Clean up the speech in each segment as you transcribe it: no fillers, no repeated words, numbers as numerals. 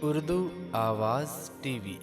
उर्दू आवाज़ टीवी।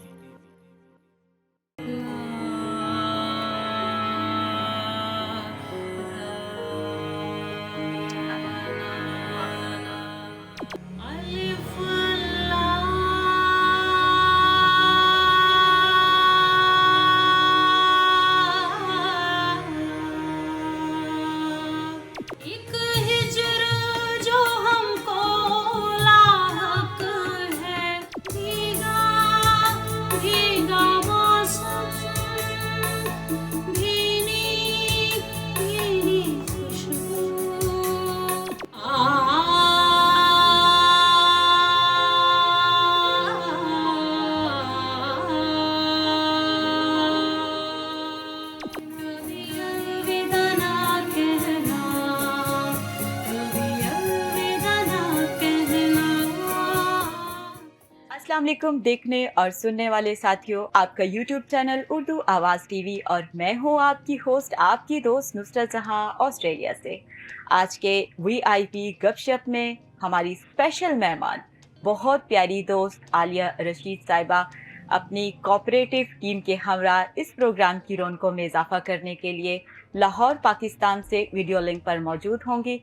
अस्सलाम वालेकुम देखने और सुनने वाले साथियों, आपका YouTube चैनल उर्दू आवाज़ टीवी और मैं हूँ आपकी होस्ट, आपकी दोस्त नुसरत जहां ऑस्ट्रेलिया से। आज के VIP गपशप में हमारी स्पेशल मेहमान, बहुत प्यारी दोस्त आलिया रशीद साहिबा अपनी कोऑपरेटिव टीम के हमरा इस प्रोग्राम की रौनकों में इजाफा करने के लिए लाहौर पाकिस्तान से वीडियो लिंक पर मौजूद होंगी।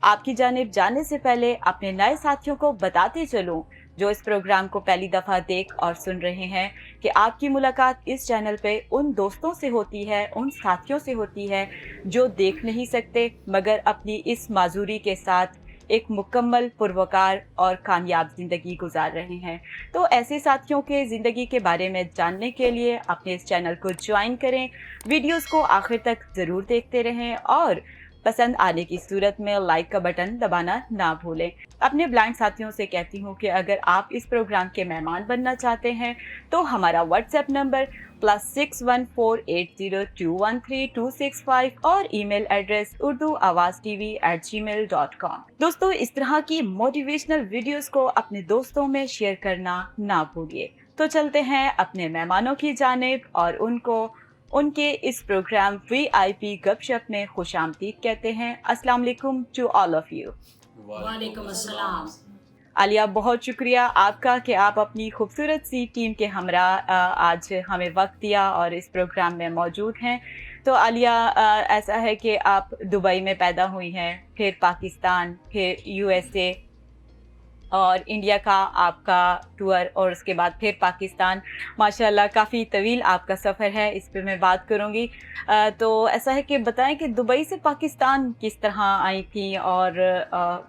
आपकी जानिब जाने से पहले अपने नए साथियों को बताते चलूं जो इस प्रोग्राम को पहली दफ़ा देख और सुन रहे हैं कि आपकी मुलाकात इस चैनल पे उन दोस्तों से होती है, उन साथियों से होती है जो देख नहीं सकते मगर अपनी इस माजूरी के साथ एक मुकम्मल पुरवकार और कामयाब ज़िंदगी गुजार रहे हैं। तो ऐसे साथियों के ज़िंदगी के बारे में जानने के लिए अपने इस चैनल को ज्वाइन करें, वीडियोस को आखिर तक ज़रूर देखते रहें और पसंद आने की सूरत में लाइक का बटन दबाना ना भूलें। अपने ब्लाइंड साथियों से कहती हूँ कि अगर आप इस प्रोग्राम के मेहमान बनना चाहते हैं तो हमारा व्हाट्सएप नंबर +6148021325 और ईमेल एड्रेस urduawaztv@gmail.com। दोस्तों, इस तरह की मोटिवेशनल वीडियोस को अपने दोस्तों में शेयर करना ना भूलिए। तो चलते हैं अपने मेहमानों की जानिब और उनके इस प्रोग्राम VIP गपशप में खुशामदीद कहते हैं। अस्सलाम वालेकुम टू ऑल ऑफ यू। वालेकुम अस्सलाम। आलिया, बहुत शुक्रिया आपका कि आप अपनी खूबसूरत सी टीम के हमरा आज हमें वक्त दिया और इस प्रोग्राम में मौजूद हैं। तो आलिया, ऐसा है कि आप दुबई में पैदा हुई हैं, फिर पाकिस्तान, फिर USA और इंडिया का आपका टूर और उसके बाद फिर पाकिस्तान। माशाल्लाह काफ़ी तवील आपका सफ़र है, इस पे मैं बात करूँगी। तो ऐसा है कि बताएं कि दुबई से पाकिस्तान किस तरह आई थी और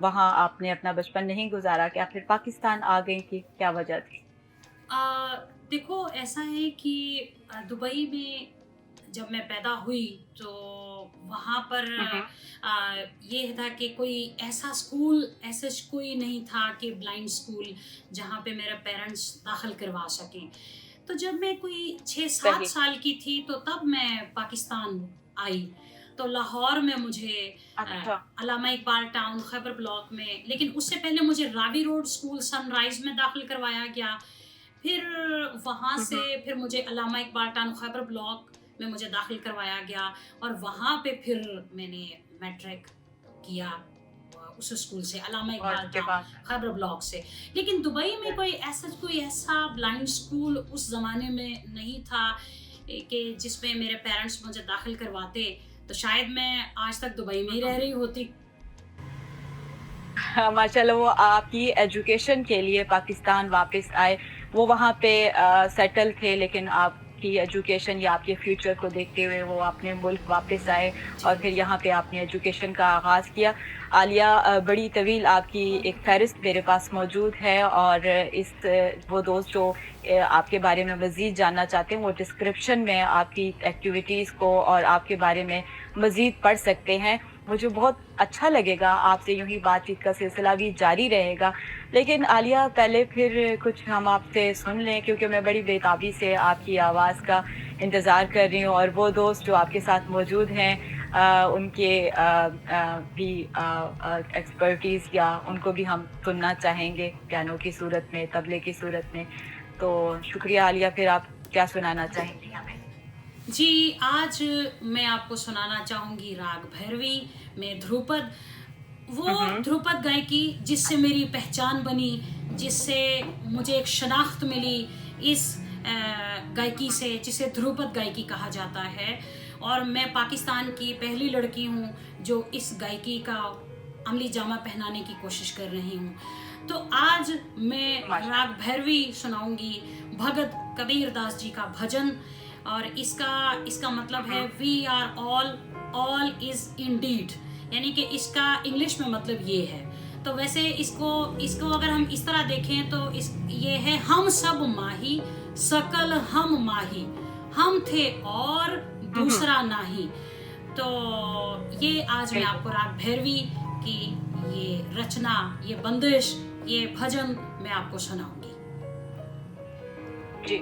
वहाँ आपने अपना बचपन नहीं गुजारा, क्या फिर पाकिस्तान आ गई थी, क्या वजह थी? देखो, ऐसा है कि दुबई में जब मैं पैदा हुई तो वहाँ पर ये था कि कोई ऐसा स्कूल ऐसा कोई नहीं था कि ब्लाइंड स्कूल जहाँ पे मेरे पेरेंट्स दाखिल करवा सकें। तो जब मैं कोई 6-7 साल की थी तो तब मैं पाकिस्तान आई। तो लाहौर में मुझे अल्लामा इकबाल टाउन खैबर ब्लॉक में, लेकिन उससे पहले मुझे रावी रोड स्कूल सनराइज में दाखिल करवाया गया। फिर वहाँ से फिर मुझे अल्लामा इकबाल टाउन खैबर ब्लॉक में मुझे दाखिल करवाया गया और वहाँ पे फिर मैंने मैट्रिक किया उस स्कूल से, अल्लामा इकबाल टाउन खैबर ब्लॉक से। लेकिन दुबई में कोई ऐसा ब्लाइंड स्कूल उस ज़माने में नहीं था कि जिसमें मेरे पेरेंट्स मुझे दाखिल करवाते, तो शायद मैं आज तक दुबई में ही रह रही होती। माशाल्लाह, वो आपकी एजुकेशन के लिए पाकिस्तान वापस आए, वो वहाँ पे सेटल थे, लेकिन आपकी एजुकेशन या आपके फ्यूचर को देखते हुए वो अपने मुल्क वापस आए और फिर यहाँ पे आपने एजुकेशन का आगाज़ किया। आलिया, बड़ी तवील आपकी एक फ़हरिस्त मेरे पास मौजूद है और वो दोस्त जो आपके बारे में मज़ीद जानना चाहते हैं वो डिस्क्रिप्शन में आपकी एक्टिविटीज़ को और आपके बारे में मज़ीद पढ़ सकते हैं। मुझे बहुत अच्छा लगेगा, आपसे यूँ ही बातचीत का सिलसिला भी जारी रहेगा। लेकिन आलिया, पहले फिर कुछ हम आपसे सुन लें क्योंकि मैं बड़ी बेताबी से आपकी आवाज़ का इंतज़ार कर रही हूँ और वो दोस्त जो आपके साथ मौजूद हैं उनके भी एक्सपर्टीज़ या उनको भी हम सुनना चाहेंगे पियानो की सूरत में, तबले की सूरत में। तो शुक्रिया आलिया, फिर आप क्या सुनाना चाहेंगी हमें? जी, आज मैं आपको सुनाना चाहूँगी राग भैरवी में ध्रुपद, वो ध्रुपद गायकी जिससे मेरी पहचान बनी, जिससे मुझे एक शनाख्त मिली इस गायकी से, जिसे ध्रुपद गायकी कहा जाता है। और मैं पाकिस्तान की पहली लड़की हूँ जो इस गायकी का अमली जामा पहनाने की कोशिश कर रही हूँ। तो आज मैं राग भैरवी सुनाऊंगी, भगत कबीर दास जी का भजन। और इसका मतलब है we are all is indeed, यानी कि इसका इंग्लिश में मतलब ये है। तो वैसे इसको अगर हम इस तरह देखें तो ये है हम सब माही सकल हम माही, हम थे और दूसरा नाही। तो ये आज मैं आपको राग भैरवी की ये रचना, ये बंदिश, ये भजन मैं आपको सुनाऊंगी जी।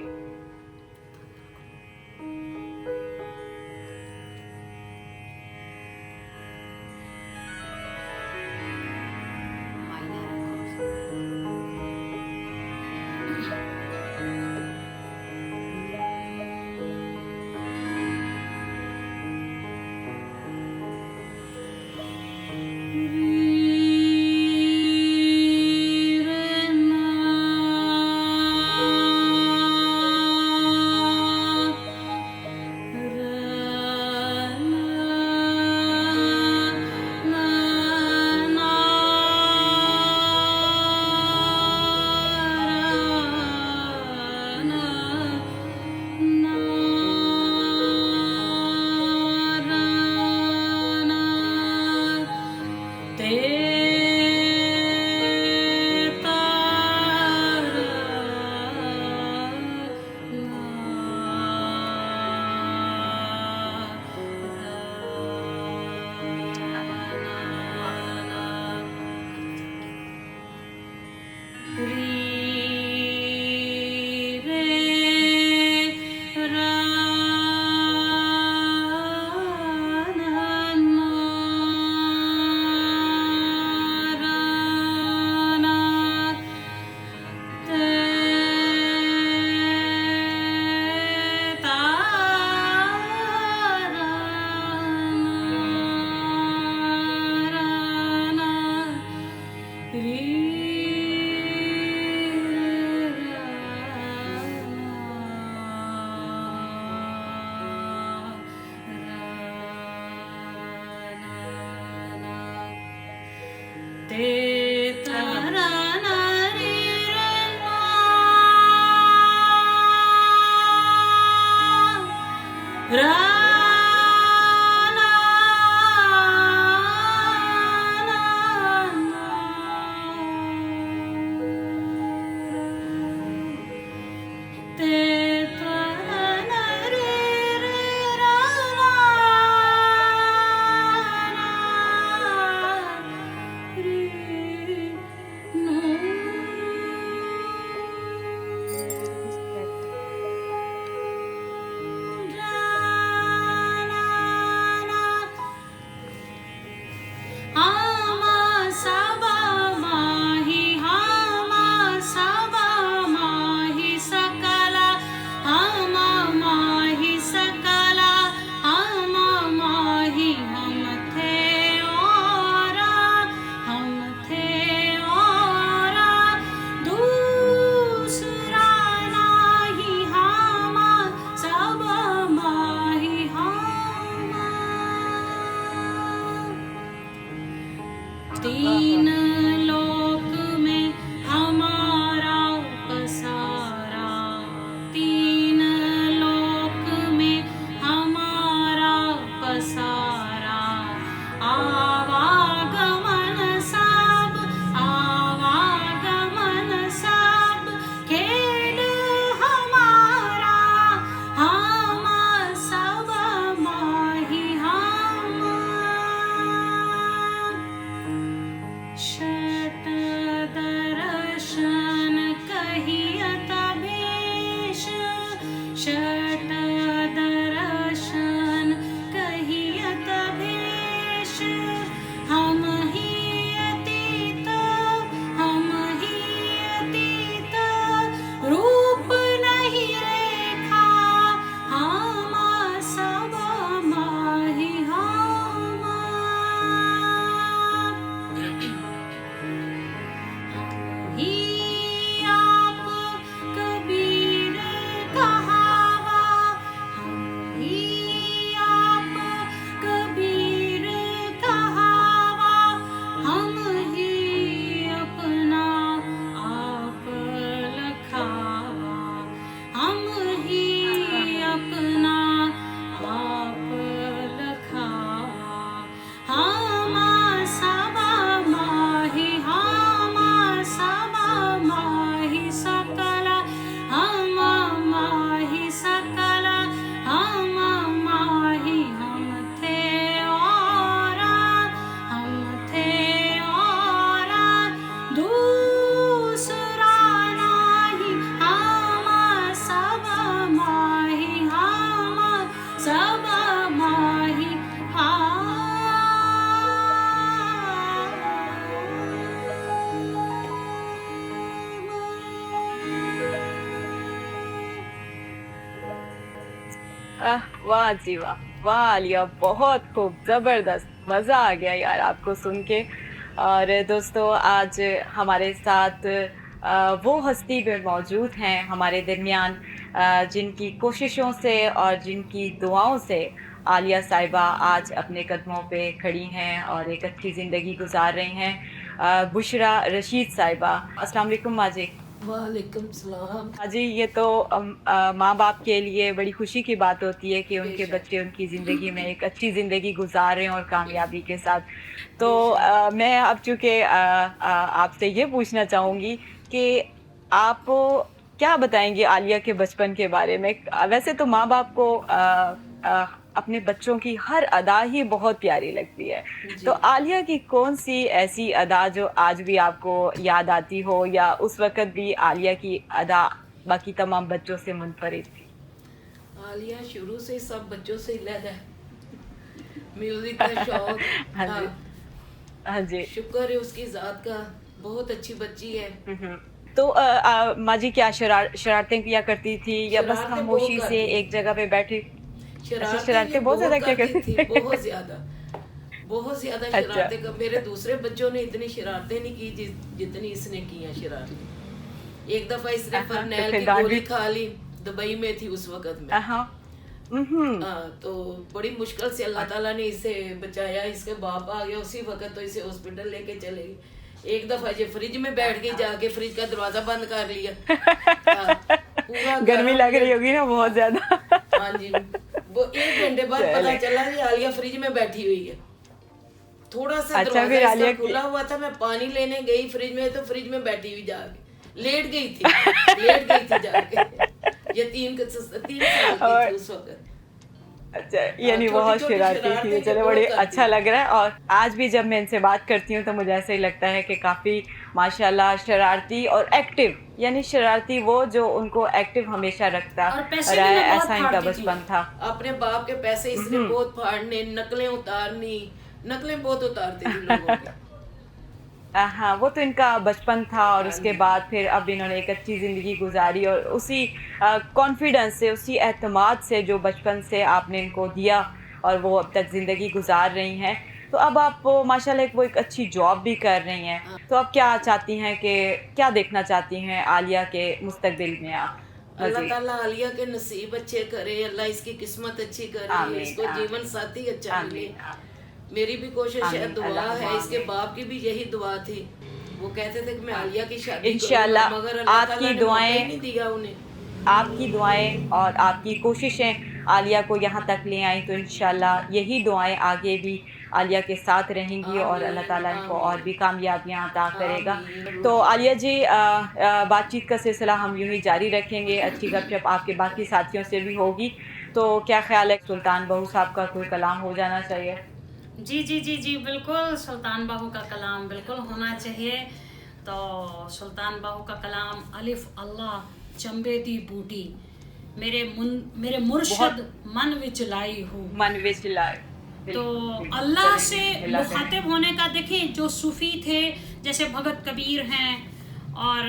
तीन लोक में हमारा पसारा, तीन लोक में हमारा पसारा। आवागमन सब खेल हमारा, हम सब माही हम। शत दर्शन कहियत भेष, शत दर्शन कहियत भेष। हम ही अतीत, हम ही अतीत, रूप नहीं रेखा, हम सब माही हम। वाह जी वाह, वाह आलिया, बहुत खूब, ज़बरदस्त, मज़ा आ गया यार आपको सुन के। और दोस्तों आज हमारे साथ वो हस्ती भी मौजूद हैं हमारे दरमियान, जिनकी कोशिशों से और जिनकी दुआओं से आलिया साहिबा आज अपने कदमों पे खड़ी हैं और एक अच्छी ज़िंदगी गुजार रही हैं। बुशरा रशीद साहिबा, अस्सलाम वालेकुम माँ जी। वालेकुम सलाम। हाँ जी, ये तो माँ-बाप के लिए बड़ी खुशी की बात होती है कि उनके बेशक बच्चे उनकी ज़िंदगी में एक अच्छी ज़िंदगी गुज़ार रहे हैं और कामयाबी के साथ। तो बेशक मैं अब चूँकि आपसे ये पूछना चाहूँगी कि आप क्या बताएँगी आलिया के बचपन के बारे में? वैसे तो माँ-बाप को अपने बच्चों की हर अदा ही बहुत प्यारी लगती है। तो जी। आलिया की कौन-सी ऐसी अदा जो आज भी आपको याद आती हो या उस वक़्त भी आलिया की अदा बाकी तमाम बच्चों से मुनफ़रिद थी? आलिया शुरू से सब बच्चों से अलग है। म्यूजिक का शौक। हाँ हाँ, जी, हाँ जी। शुक्र है उसकी ज़ात का। बहुत अच्छी बच्ची है। हुँ, हुँ। तो माँ जी क्या शरारतें किया करती थी या बस शरारतें बहुत खामोशी से करती थी। एक जगह पे बैठी? अच्छा, शरारतें ये शरारतें बहुत ज़्यादा बहुत किया करती करती थी, थी? बहुत ज़्यादा। बहुत ज़्यादा अच्छा, शरारतें कर मेरे दूसरे बच्चों ने इतनी शरारतें नहीं की जितनी इसने की हैं शरारतें। एक दफ़ा इसने तो फरनैल फिर की डाँट गोली भी खा ली। दुबई में थी उस वक़्त में। हाँ। उहुँ। तो बड़ी मुश्किल से अल्लाह ताला ने इसे बचाया। इसके बाप आ गया उसी वक्त, तो इसे हॉस्पिटल लेके चले गए। एक दफा ये फ्रिज में बैठ गई, जाके फ्रिज का दरवाजा बंद कर लिया। हाँ, पूरा गर्मी गर्म लग ये। रही होगी ना बहुत ज़्यादा। हाँ जी, वो 1 घंटे बाद पता चले चला कि आलिया फ्रिज में बैठी हुई है। थोड़ा सा अच्छा दरवाजा फिर इसका आलिया की खुला हुआ था, मैं पानी लेने गई फ्रिज में, तो फ्रिज में बैठी हुई जाके लेट गई थी। लेट गई थी जाके। ये 3 साल की और थी उस वक्त। अच्छा, हाँ, यानी छोटी बहुत छोटी शरारती थी, शरारतें ये चलो बहुत बड़े करती अच्छा थी। लग रहा है। और आज भी जब मैं इनसे बात करती हूँ तो मुझे ऐसा ही लगता है कि काफ़ी माशाल्लाह शरारती और एक्टिव, यानी शरारती वो जो उनको एक्टिव हमेशा रखता और पैसे रहा भी है, मैं बहुत ऐसा इनका फाड़ती थी। बचपन था। अपने बाप के पैसे इसने उहुँ। बहुत फाड़ने, नकलें उतारनी। नकलें बहुत उतारती थी लोगों की। हाँ, वो तो इनका बचपन था और हाँ उसके जी। बाद फिर अब इन्होंने एक अच्छी ज़िंदगी गुज़ारी और उसी कॉन्फिडेंस से, उसी एतमाद से जो बचपन से आपने इनको दिया और वो अब तक ज़िंदगी गुज़ार रही हैं। तो अब आप वो माशाल्लाह वो एक अच्छी जॉब भी कर रही हैं। हाँ, तो आप क्या चाहती हैं कि क्या देखना चाहती हैं आलिया के मुस्तकबिल में आप अल्लाह मज़ीद? ताला आलिया के नसीब अच्छे करे, अल्लाह इसकी किस्मत अच्छी करे, आमीन, इसको जीवन आमीन, साथी अच्छा मिले। आमीन, मेरी भी कोशिश है, आमीन, दुआ अल्लाहुम्मा है। इसके आमीन। बाप की भी यही दुआ थी। वो कहते थे कि मैं हाँ, आलिया की शादी करूंगा, इंशाअल्लाह मगर अल्लाह ताला आपकी ने मौका ही दुआएँ नहीं दिया उन्हें। आपकी दुआएँ और आपकी कोशिशें आलिया को यहाँ तक ले आईं, तो इंशाअल्लाह यही दुआएँ आगे भी आलिया के साथ रहेंगी और अल्लाह आमीन, ताला इनको और भी आमीन, कामयाबियाँ अता करेगा। आमीन। तो आलिया जी बातचीत का सिलसिला हम यूँ ही जारी रखेंगे, अच्छी गपशप आपके बाकी साथियों से भी होगी। तो क्या ख़्याल है सुल्तान बहू साहब का कोई कलाम हो जाना चाहिए? जी जी जी जी बिल्कुल, सुल्तान बाहू का कलाम बिल्कुल होना चाहिए। तो सुल्तान बाहू का कलाम, अलिफ अल्लाह चंबे दी बूटी, मेरे बहुत मुर्शद मन विच लाई हूँ। मन विच लाए। तो बिल्कुल, अल्लाह से चलें, अल्लाह करें। मुखातिब होने का, देखें जो सूफ़ी थे जैसे भगत कबीर हैं और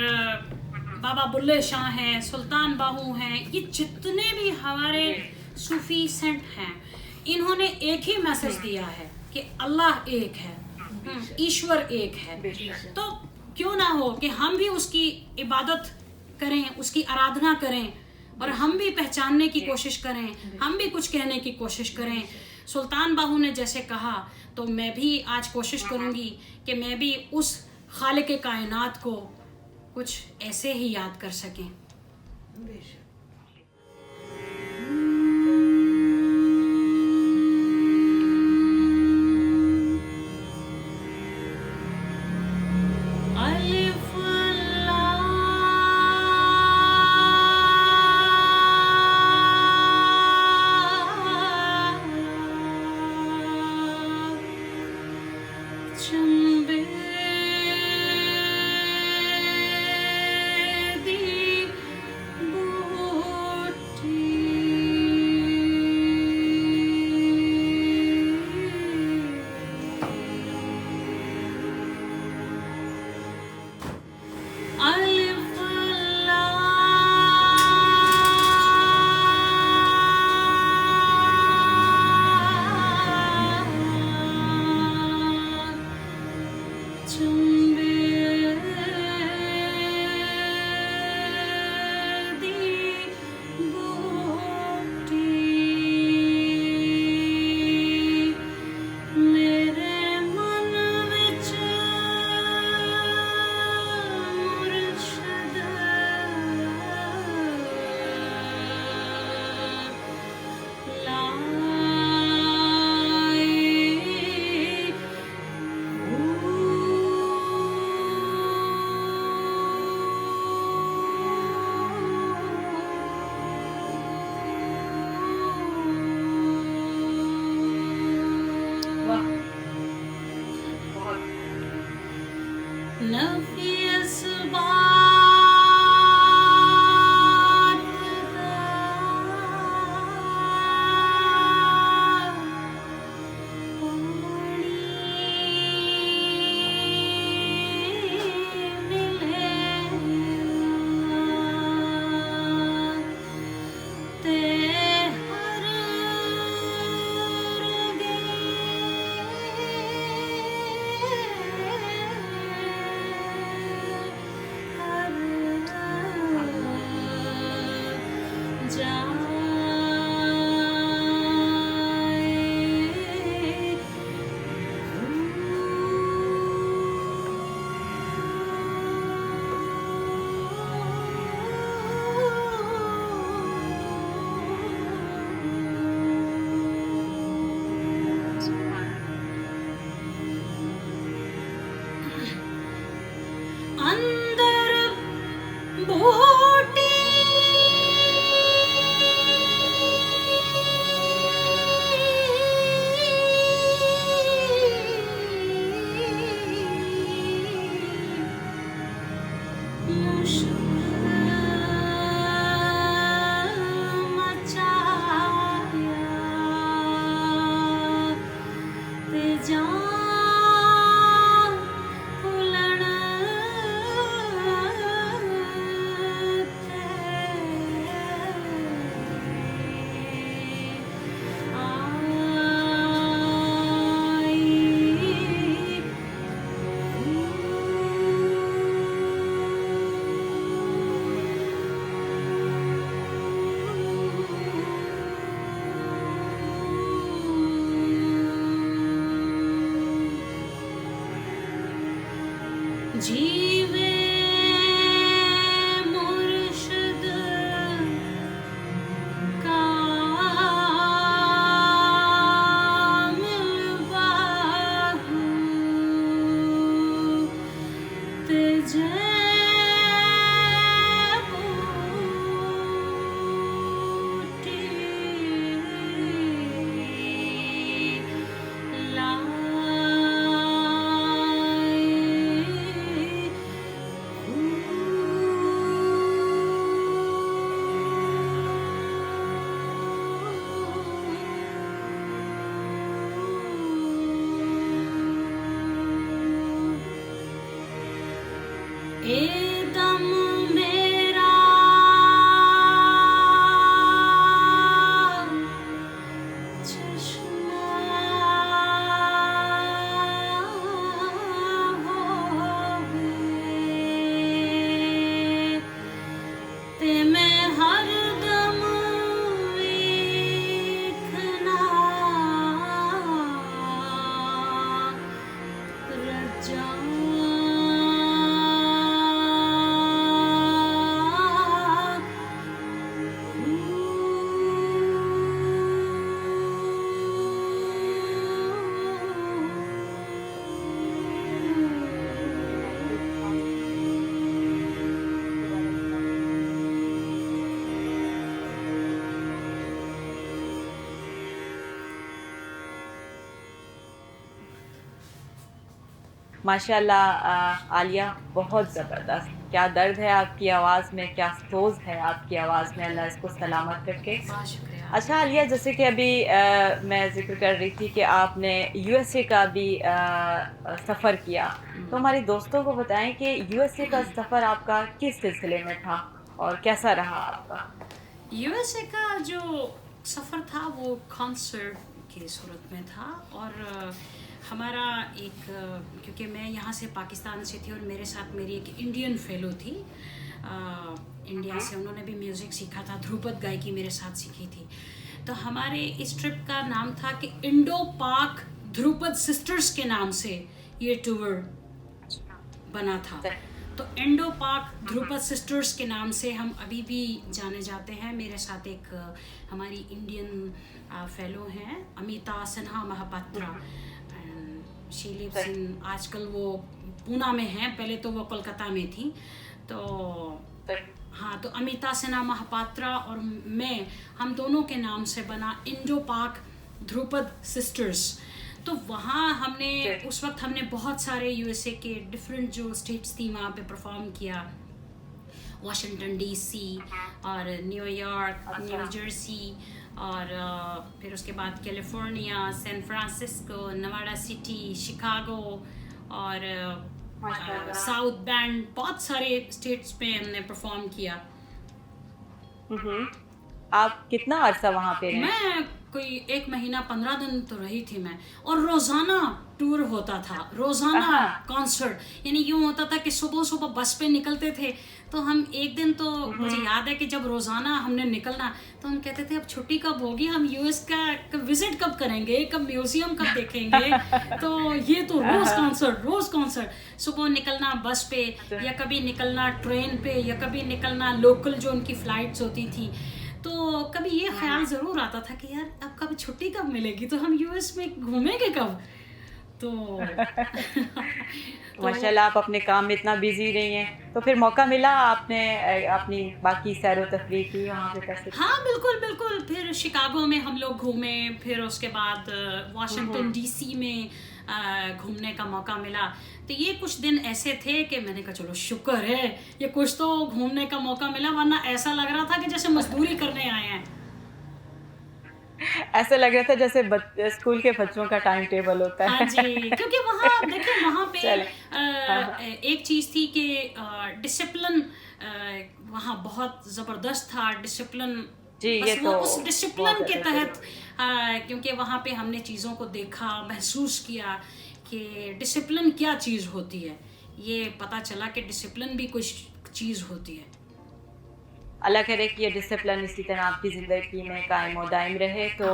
बाबा बुल्ले शाह हैं, सुल्तान बाहू हैं, ये जितने भी हमारे जी। सूफ़ी सेंट हैं, इन्होंने एक ही मैसेज दिया है कि अल्लाह एक है, ईश्वर एक है। बेशक। तो क्यों ना हो कि हम भी उसकी इबादत करें, उसकी आराधना करें और हम भी पहचानने की कोशिश करें, हम भी कुछ कहने की कोशिश करें। सुल्तान बाहू ने जैसे कहा, तो मैं भी आज कोशिश करूंगी कि मैं भी उस खालिक कायनात को कुछ ऐसे ही याद कर सकें। बेशक। अलिफ चंबे दी बूटी जीवे मुर्शिद कामिल बाहू तुझे एकदम मेरा चश्मा होवे ते मैं हरदम वेखना रजा माशाल्लाह आलिया, बहुत ज़बरदस्त। क्या दर्द है आपकी आवाज़ में, क्या सोज है आपकी आवाज़ में, अल्लाह इसको सलामत रखे। बहुत शुक्रिया। अच्छा आलिया, जैसे कि अभी मैं ज़िक्र कर रही थी कि आपने यूएसए का भी सफ़र किया, तो हमारे दोस्तों को बताएं कि यूएसए का सफ़र आपका किस सिलसिले में था और कैसा रहा आपका? यूएसए का जो सफ़र था वो कॉन्सर्ट की सूरत में था और हमारा एक, क्योंकि मैं यहाँ से पाकिस्तान से थी और मेरे साथ मेरी एक इंडियन फेलो थी इंडिया से, उन्होंने भी म्यूज़िक सीखा था, ध्रुपद गायकी मेरे साथ सीखी थी। तो हमारे इस ट्रिप का नाम था कि इंडो पाक ध्रुपद सिस्टर्स के नाम से ये टूर बना था। तो इंडो पाक ध्रुपद सिस्टर्स के नाम से हम अभी भी जाने जाते हैं। मेरे साथ एक हमारी इंडियन फेलो हैं Amita Sinha Mahapatra, she lives in, आजकल वो पूना में हैं, पहले तो वो कोलकाता में थी। तो हाँ, तो अमिता सिन्हा महापात्रा और मैं, हम दोनों के नाम से बना इंडो पाक ध्रुपद सिस्टर्स। तो वहाँ हमने उस वक्त हमने बहुत सारे यूएसए के डिफरेंट जो स्टेट्स थी वहाँ पे परफॉर्म किया, वाशिंगटन डीसी और न्यूयॉर्क, न्यू जर्सी और फिर उसके बाद California, San Francisco, Nevada City, Chicago और साउथ बैंड, बहुत सारे स्टेट्स पे हमने परफॉर्म किया। आप कितना अरसा वहाँ पे रहे? मैं कोई 1 महीना 15 दिन तो रही थी मैं, और रोज़ाना टूर होता था, रोज़ाना कॉन्सर्ट। यानी यूँ होता था कि सुबह सुबह बस पे निकलते थे, तो हम एक दिन तो मुझे याद है कि जब रोज़ाना हमने निकलना तो हम कहते थे अब छुट्टी कब होगी, हम यूएस का विजिट कब करेंगे, कब म्यूज़ियम कब देखेंगे। तो ये तो रोज़ कॉन्सर्ट, सुबह निकलना बस पे या कभी निकलना ट्रेन पे या कभी निकलना लोकल जो उनकी फ़्लाइट्स होती थी। तो कभी ये ख्याल ज़रूर आता था कि यार अब कब छुट्टी कब मिलेगी, तो हम यूएस में घूमेंगे कब। तो माशाल्लाह आप अपने काम में इतना बिजी रही हैं, तो फिर मौका मिला आपने अपनी बाकी सैर व तफरीह की वहाँ पे कैसे? हाँ बिल्कुल बिल्कुल, फिर शिकागो में हम लोग घूमे, फिर उसके बाद वाशिंगटन डीसी में घूमने का मौका मिला। तो ये कुछ दिन ऐसे थे कि मैंने कहा चलो शुक्र है ये कुछ तो घूमने का मौका मिला, वरना ऐसा लग रहा था कि जैसे मजदूरी करने आए हैं। ऐसा लग रहा था जैसे स्कूल के बच्चों का टाइम टेबल होता हाँ है। जी, क्योंकि वहाँ देखिए वहाँ पे चले। हाँ। एक चीज़ थी कि डिसिप्लिन वहाँ बहुत ज़बरदस्त था, डिसिप्लिन। जी, बस ये वो तो उस बहुत डिसिप्लिन के ज़्यादा तहत ज़रूरी क्योंकि वहाँ पे हमने चीज़ों को देखा, महसूस किया कि डिसिप्लिन क्या चीज़ होती है। ये पता चला कि डिसिप्लिन भी कुछ चीज़ होती है। अल्लाह करे कि ये डिसिप्लिन इसी तरह आपकी ज़िंदगी में कायम और दायम रहे। तो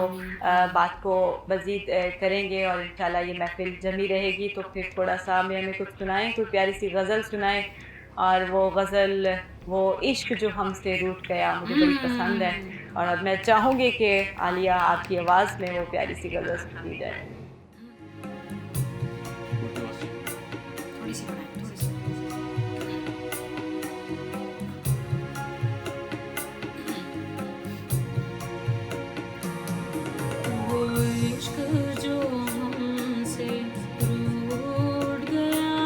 बात को मज़ीद करेंगे और इंशाल्लाह ये महफ़िल जमी रहेगी। तो फिर थोड़ा-सा हमें कुछ सुनाएँ, कोई प्यारी सी गज़ल सुनाएँ। और वो गज़ल, वो इश्क जो हमसे रूठ गया, मुझे बड़ी पसंद है और अब मैं चाहूँगी कि आलिया आपकी आवाज़ में वो प्यारी सी गज़ल सुनी जाए। थोड़ी सी बनाए, थोड़ी सी। वो इश्क जो हमसे रूठ गया,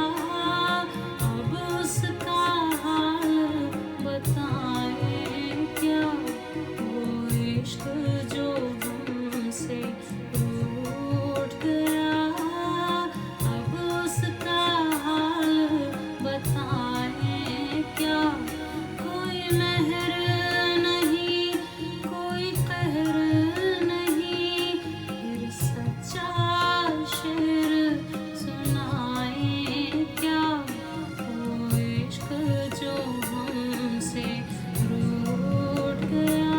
अब उसका हाल बताएं क्या। वो इश्क जो हमसे रूठ गया, अब उसका हाल बताएं क्या। कोई मेहर नहीं, कोई कहर नहीं, फिर सच्चा शेर सुनाएं क्या। वो इश्क जो हमसे रूठ गया।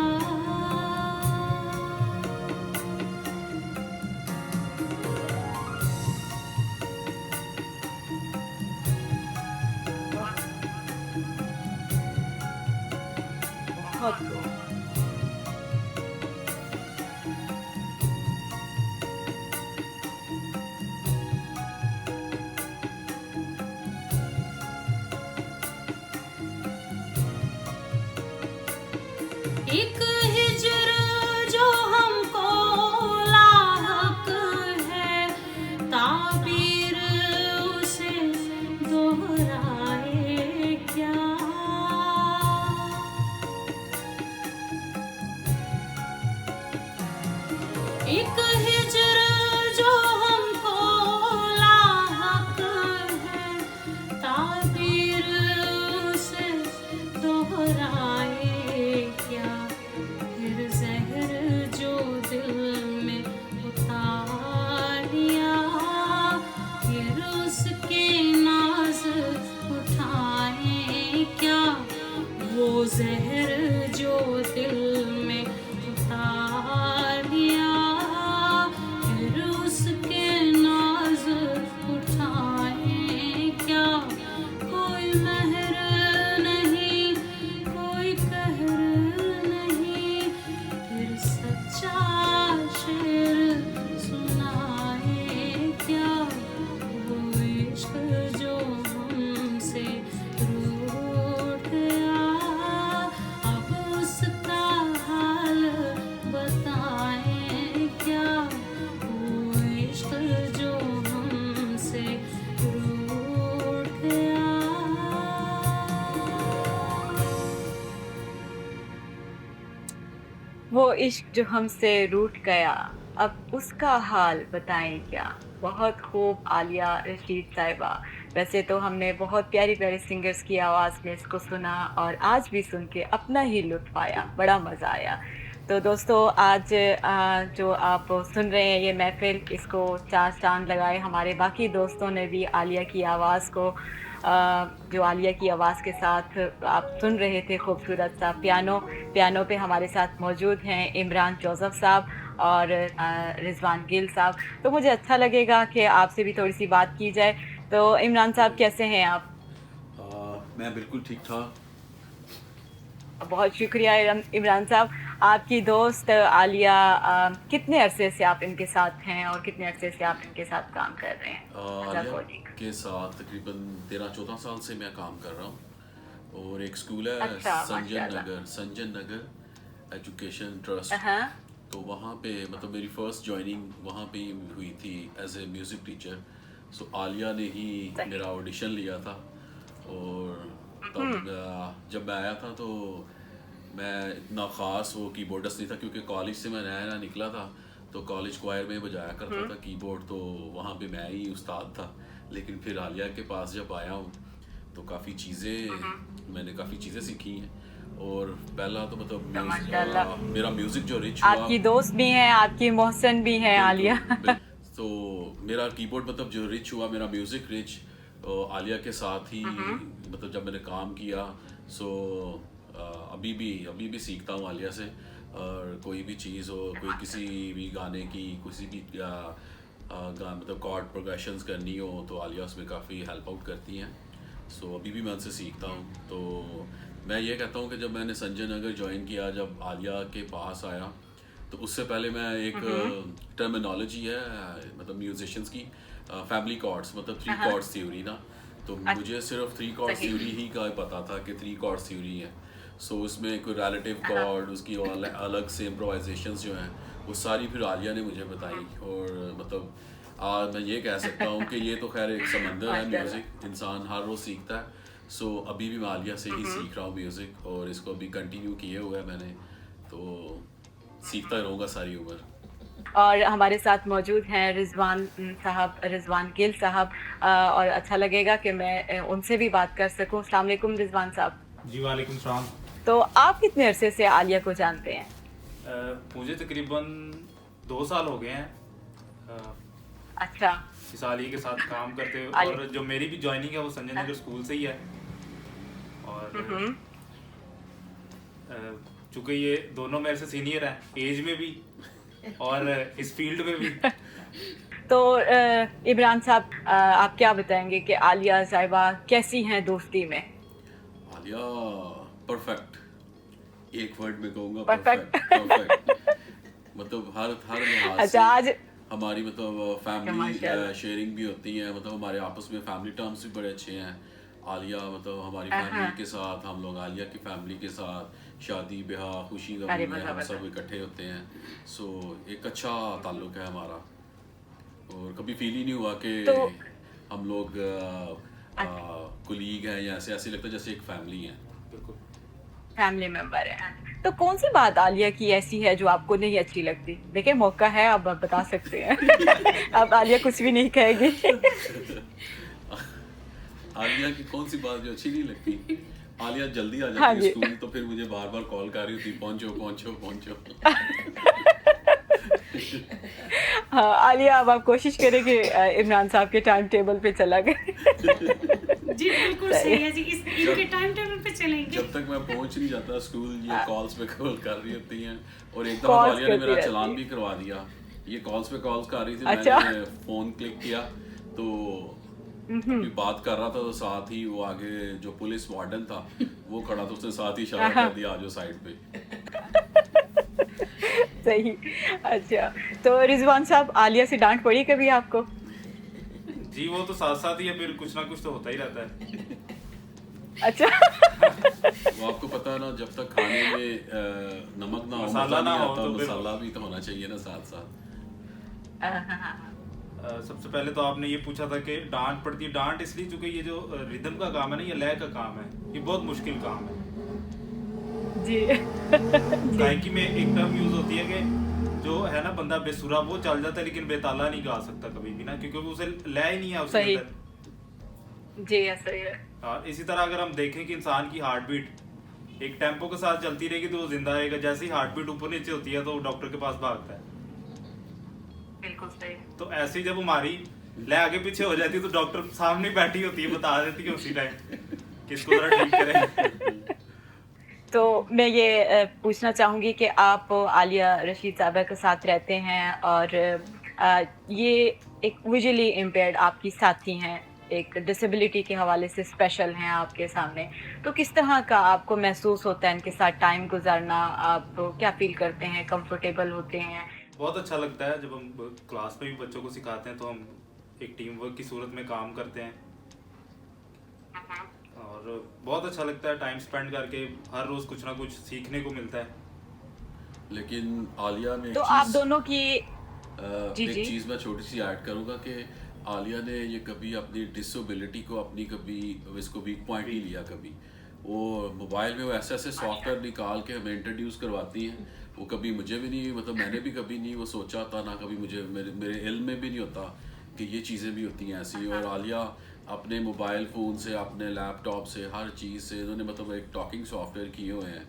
बहुत खूब। एक हिजर जो हमको लाहक है, ताबीर उसे दोहराए क्या। एक हिजर जो हमको लाहक है, ताबीर उसे दोहराए क्या। फिर जहर जो दिल में उतार लिया, फिर उसके नाज उठाए क्या। वो जहर जो दिल में उतार लिया, फिर उसके नाज उठाए क्या। कोई मेहर नहीं, कोई कहर नहीं, फिर सच्चा शेर सुनाए क्या। वो इश्क जो हमसे रूठ गया, अब उसका हाल बताएं क्या। वो इश्क जो हमसे रूठ गया। वो इश्क जो हमसे रूठ गया, अब उसका हाल बताएं क्या। बहुत खूब आलिया रशीद साहिबा। वैसे तो हमने बहुत प्यारी प्यारी सिंगर्स की आवाज़ में इसको सुना और आज भी सुन के अपना ही लुत्फ़ आया, बड़ा मज़ा आया। तो दोस्तों आज जो आप सुन रहे हैं ये महफ़िल, इसको 4 चाँद लगाए हमारे बाकी दोस्तों ने भी आलिया की आवाज़ को, जो आलिया की आवाज़ के साथ आप सुन रहे थे खूबसूरत सा पियानो पे हमारे साथ मौजूद हैं इमरान जोसेफ साहब और रिजवान गिल साहब। तो मुझे अच्छा लगेगा कि आपसे भी थोड़ी सी बात की जाए। तो इमरान साहब कैसे हैं आप? मैं बिल्कुल ठीक ठाक। बहुत शुक्रिया इमरान साहब। आपकी दोस्त आलिया, कितने अरसे से आप इनके साथ हैं और कितने अरसे से आप इनके साथ काम कर रहे हैं? as a Alia colleague? के साथ तकरीबन 13-14 साल से मैं काम कर रहा हूँ और एक स्कूल है अच्छा, माशाल्लाह। संजन नगर एजुकेशन ट्रस्ट। हाँ। तो वहाँ पे मतलब मेरी फ़र्स्ट जॉइनिंग वहाँ पे ही हुई थी एज ए म्यूज़िक टीचर। सो आलिया ने ही सही। मेरा ऑडिशन लिया था और तब जब मैं आया था तो मैं इतना ख़ास वो कीबोर्डिस्ट नहीं था क्योंकि कॉलेज से मैं नया नया निकला था। तो कॉलेज क्वायर में बजाया करता था कीबोर्ड, तो वहाँ पे मैं ही उस्ताद था। लेकिन फिर आलिया के पास जब आया हूँ तो काफ़ी चीज़ें मैंने काफ़ी चीज़ें सीखी हैं। और पहला तो मतलब माशाल्लाह। मेरा म्यूज़िक जो रिच हुआ, आपकी दोस्त भी हैं, आपकी मोहसिन भी हैं आलिया। तो मेरा कीबोर्ड मतलब जो रिच हुआ, मेरा म्यूज़िक रिच आलिया के साथ ही मतलब जब मैंने काम किया। सो अभी भी सीखता हूँ आलिया से। और कोई भी चीज़ हो, कोई किसी भी गाने की किसी भी मतलब कॉर्ड प्रोग्रेशंस करनी हो तो आलिया उसमें काफ़ी हेल्प आउट करती हैं। सो अभी भी मैं उनसे सीखता हूँ। तो मैं ये कहता हूँ कि जब मैंने संजय नगर ज्वाइन किया, जब आलिया के पास आया, तो उससे पहले मैं एक टर्मिनोलॉजी है मतलब म्यूजिशियंस की, फैमिली कॉर्ड्स मतलब 3 कॉर्ड्स थ्योरी ना। तो मुझे सिर्फ 3 कॉर्ड्स सही। थ्योरी ही का पता था कि 3 कॉर्ड्स थ्योरी है। सो उसमें कोई रिलेटिव कॉर्ड, उसकी अलग से इम्प्रोवाइजेशंस जो हैं वो सारी फिर आलिया ने मुझे बताई। और मतलब आज मैं ये कह सकता हूँ कि ये तो खैर एक समंदर है म्यूज़िक, इंसान हर रोज़ सीखता है। सो अभी भी मैं आलिया से ही सीख रहा हूँ म्यूज़िक और इसको अभी कंटिन्यू किए हुआ है मैंने, तो सीखता रहूँगा सारी उम्र। और हमारे साथ मौजूद हैं रिजवान साहब, रिजवान गिल साहब, और अच्छा लगेगा कि मैं उनसे भी बात कर सकूं। अस्सलाम वालेकुम रिजवान साहब। जी वालेकुम सलाम। तो आप कितने अरसे से आलिया को जानते हैं? मुझे तकरीबन 2 साल हो गए हैं अच्छा। इस आलिया के साथ काम करते हुए। आलिया। और जो मेरी भी ज्वाइनिंग है वो संजय नगर स्कूल से ही है। और चूँकि ये दोनों मेरे से सीनियर हैं एज में भी और इस फील्ड में भी। तो इमरान साहब, आप क्या बताएंगे कि आलिया साहिबा कैसी हैं दोस्ती में? आलिया परफेक्ट, एक वर्ड में कहूँगा Perfect. परफेक्ट। मतलब हर लिहाज अच्छा, से आज हमारी मतलब फैमिली माशाल्लाह। शेयरिंग भी होती है, मतलब हमारे आपस में फैमिली टर्म्स भी बड़े अच्छे हैं। आलिया मतलब हमारी फैमिली के साथ, हम लोग आलिया की फैमिली के साथ शादी ब्याह खुशी अरे गमी में मज़ा हम मज़ा। सब इकट्ठे होते हैं। सो एक अच्छा ताल्लुक है हमारा और कभी फील ही नहीं हुआ कि तो हम लोग कुलीग हैं या ऐसे लगता है जैसे एक फैमिली है। बिल्कुल। फैमिली मेंबर है। तो कौन सी बात आलिया की ऐसी है जो आपको नहीं अच्छी लगती? देखिए, मौका है, अब आप बता सकते हैं। अब आलिया कुछ भी नहीं कहेगी। आलिया की कौन सी बात जो अच्छी नहीं लगती? आलिया जल्दी आ हाँ जाती है जी। स्कूल तो फिर मुझे बार बार कॉल कर रही होती, पहुंचो पहुंचो पहुंचो। हाँ, आलिया, अब आप कोशिश करें कि इमरान साहब के टाइम टेबल पे चला गए। जी बिल्कुल सही है जी, इनके टाइम टेबल पे चलेंगे। जब तक मैं पहुंच नहीं जाता स्कूल, ये कॉल्स पे कॉल कर रही होती हैं। और एक दफा Calls आलिया ने करती मेरा रहती चालान है। भी करवा दिया। ये कॉल्स पे कॉल्स कर रही थी, अच्छा। मैंने फोन क्लिक किया तो अभी बात कर रहा था तो साथ ही वो आगे जो पुलिस वार्डन था वो खड़ा था, उसने साथ ही इशारा कर दिया आ जाओ साइड पे। सही। अच्छा, तो रिजवान साहब, आलिया से डांट पड़ी कभी आपको? जी वो तो साथ साथ ही है, फिर कुछ ना कुछ तो होता ही रहता है। अच्छा। वो आपको पता है ना, जब तक खाने में नमक ना हो, मसाला ना नहीं हो, आता, तो फिर- मसाला भी तो होना चाहिए ना साथ साथ। सबसे पहले तो आपने ये पूछा था कि डांट पड़ती है। डांट इसलिए चूंकि ये जो रिदम का काम है ना, ये लय का काम है, ये बहुत मुश्किल काम है। जी। गायकी में एक टर्म यूज होती है कि जो है ना बंदा बेसुरा वो चल जाता है लेकिन बेताला नहीं गा सकता कभी भी ना, क्योंकि उसे लय ही नहीं है उसके सही। अंदर। जी, ऐसा ही है। और इसी तरह अगर हम देखें कि इंसान की हार्ट बीट एक टेम्पो के साथ चलती रहेगी तो वो जिंदा रहेगा। जैसे ही हार्ट बीट ऊपर नीचे होती है तो वो डॉक्टर के पास भागता है। बिल्कुल सही। तो ऐसे ही जब हमारी लय आगे पीछे हो जाती है तो डॉक्टर सामने बैठी होती है, बता देती है उसी टाइम किसको जरा ठीक करें। तो मैं ये पूछना चाहूँगी कि आप आलिया रशीद साहबा के साथ रहते हैं और ये एक विजुअली इम्पेयर्ड आपकी साथी हैं एक डिसेबिलिटी के हवाले से स्पेशल हैं आपके सामने, तो किस तरह का आपको महसूस होता है इनके साथ टाइम गुजारना? आप क्या फील करते हैं, कंफर्टेबल होते हैं? बहुत अच्छा लगता है जब हम क्लास में भी बच्चों को सिखाते हैं तो हम एक टीम वर्क की सूरत में काम करते हैं, और बहुत अच्छा लगता है टाइम स्पेंड करके। हर रोज कुछ ना कुछ सीखने को मिलता है। लेकिन आलिया ने तो आप दोनों की जी एक जी चीज़ मैं छोटी सी ऐड करूँगा कि आलिया ने ये कभी अपनी डिसेबिलिटी को अपनी कभी इसको वीक पॉइंट नहीं लिया। कभी वो मोबाइल में वो ऐसे ऐसे सॉफ्टवेयर निकाल के हमें इंट्रोड्यूस करवाती हैं, वो कभी मुझे भी नहीं, मतलब मैंने भी कभी नहीं वो सोचा था, ना कभी मुझे मेरे इल्म में भी नहीं होता कि ये चीज़ें भी होती हैं ऐसी। और आलिया अपने मोबाइल फ़ोन से, अपने लैपटॉप से, हर चीज़ से इन्होंने मतलब एक टॉकिंग सॉफ्टवेयर किए हुए हैं।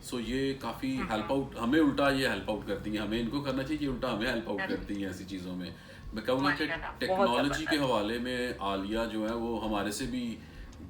सो ये काफ़ी हेल्प आउट, हमें उल्टा ये हेल्प आउट करती हैं। हमें इनको करना चाहिए, ये उल्टा हमें हेल्प आउट करती हैं ऐसी चीज़ों में। मैं कहूँगा कि टेक्नोलॉजी के हवाले में आलिया जो है वो हमारे से भी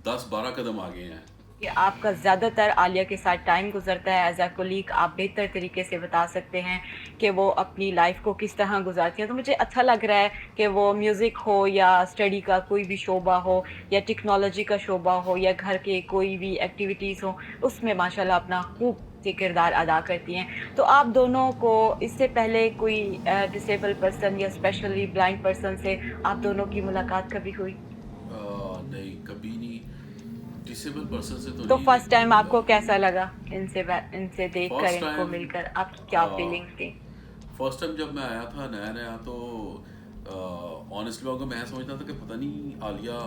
10-12 कदम आगे हैं। कि आपका ज़्यादातर आलिया के साथ टाइम गुजरता है एज अ कोलीग, आप बेहतर तरीके से बता सकते हैं कि वो अपनी लाइफ को किस तरह गुजारती हैं। तो मुझे अच्छा लग रहा है कि वो म्यूज़िक हो या स्टडी का कोई भी शोबा हो या टेक्नोलॉजी का शोबा हो या घर के कोई भी एक्टिविटीज़ हो, उसमें माशाल्लाह अपना खूब से किरदार अदा करती हैं। तो आप दोनों को इससे पहले कोई डिसेबल पर्सन या स्पेशली ब्लाइंड पर्सन से आप दोनों की मुलाकात कभी हुई? नहीं, कभी नहीं, डिसेबल पर्सन से तो तो नहीं। फर्स्ट टाइम आपको कैसा लगा इनसे देखकर, फर्स्ट इनको टाइम मिलकर आपकी क्या फीलिंग्स थी? फर्स्ट टाइम जब मैं आया था नया नया, तो ऑनेस्टली बात मैं समझता था कि पता नहीं आलिया,